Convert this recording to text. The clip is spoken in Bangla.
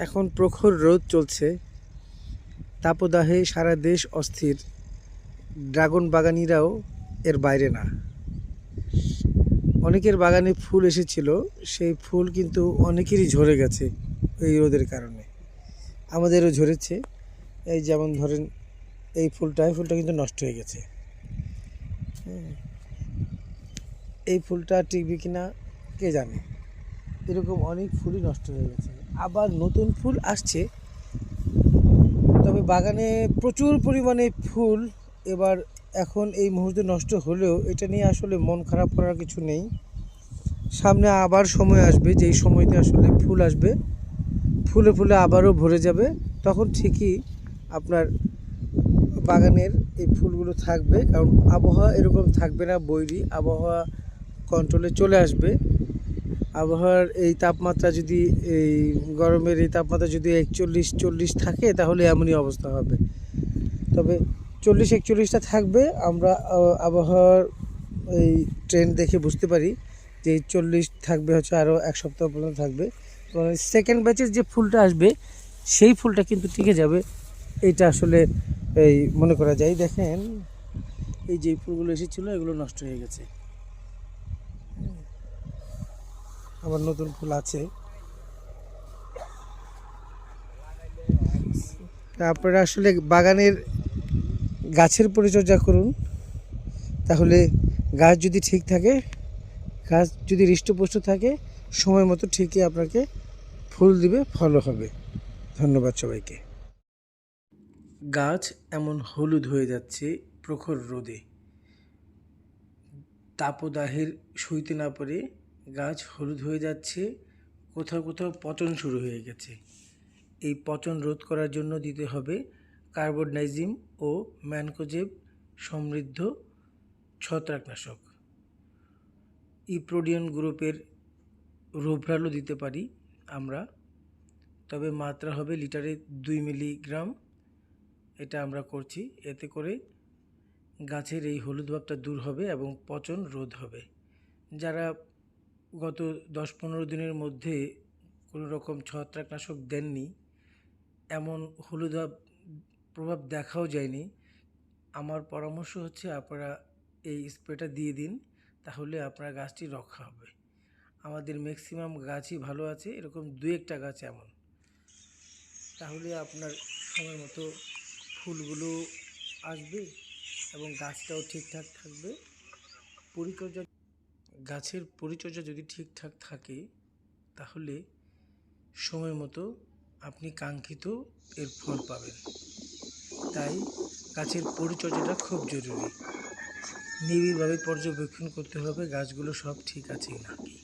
এখন প্রখর রোদ চলছে, তাপদাহে সারা দেশ অস্থির। ড্রাগন বাগানিরাও এর বাইরে না। অনেকের বাগানে ফুল এসেছিল, সেই ফুল কিন্তু অনেকেরই ঝরে গেছে এই রোদের কারণে। আমাদেরও ঝরেছে। এই যেমন ধরেন এই ফুলটা কিন্তু নষ্ট হয়ে গেছে। এই ফুলটা টিকবে কিনা কে জানে। এরকম অনেক ফুলই নষ্ট হয়ে গেছে, আবার নতুন ফুল আসছে। তবে বাগানে প্রচুর পরিমাণে ফুল এবার এখন এই মুহূর্তে নষ্ট হলেও এটা নিয়ে আসলে মন খারাপ করার কিছু নেই। সামনে আবার সময় আসবে, যেই সময়তে আসলে ফুল আসবে, ফুলে ফুলে আবারও ভরে যাবে। তখন ঠিকই আপনার বাগানের এই ফুলগুলো থাকবে, কারণ আবহাওয়া এরকম থাকবে না, বৈরী আবহাওয়া কন্ট্রোলে চলে আসবে। আবহাওয়ার এই তাপমাত্রা যদি এই গরমের এই তাপমাত্রা যদি 41-40 থাকে, তাহলে এমনই অবস্থা হবে। তবে 40-41টা থাকবে। আমরা আবহাওয়ার এই ট্রেন্ড দেখে বুঝতে পারি যে 40 থাকবে, হচ্ছে আরও এক সপ্তাহ পর্যন্ত থাকবে। সেকেন্ড ব্যাচের যে ফুলটা আসবে সেই ফুলটা কিন্তু টিকে যাবে, এইটা আসলে এই মনে করা যায়। দেখেন এই যে ফুলগুলো এসেছিলো এগুলো নষ্ট হয়ে গেছে, আবার নতুন ফুল আছে। আপনারা আসলে বাগানের গাছের পরিচর্যা করুন, তাহলে গাছ যদি ঠিক থাকে, গাছ যদি হৃষ্টপুষ্ট থাকে, সময় মতো ঠিকই আপনাকে ফুল দিবে, ফলও হবে। ধন্যবাদ সবাইকে। গাছ এমন হলুদ হয়ে যাচ্ছে প্রখর রোদে, তাপদাহের সইতে না পারে গাছ হলুদ হয়ে যাচ্ছে, কোথাও কোথাও পচন শুরু হয়ে গেছে। এই পচন রোধ করার জন্য দিতে হবে কার্বনডাইজিম ও ম্যানকোজেব সমৃদ্ধ ছত্রাকনাশক। ইপ্রোডিয়ন গ্রুপের রোভরালও দিতে পারি আমরা, তবে মাত্রা হবে লিটারে 2 মিলিগ্রাম। এটা আমরা করছি, এতে করে গাছের এই হলুদ ভাবটা দূর হবে এবং পচন রোধ হবে। যারা গত 10-15 দিনের মধ্যে কোনো রকম ছত্রাকনাশক দেননি, এমন হলুদ ভাব প্রভাব দেখাও যায়নি, আমার পরামর্শ হচ্ছে আপনারা এই স্প্রেটা দিয়ে দিন, তাহলে আপনার গাছটি রক্ষা হবে। আমাদের ম্যাক্সিমাম গাছই ভালো আছে, এরকম 2-1টা গাছ এমন। তাহলে আপনার সময় মতো ফুলগুলো আসবে এবং গাছটাও ঠিকঠাক থাকবে। গাছের পরিচর্যা যদি ঠিকঠাক থাকে, তাহলে সময় মতো আপনি কাঙ্ক্ষিত এর ফল পাবেন। তাই গাছের পরিচর্যাটা খুব জরুরি। নিবিড়ভাবে পর্যবেক্ষণ করতে হবে গাছগুলো সব ঠিক আছে নাকি।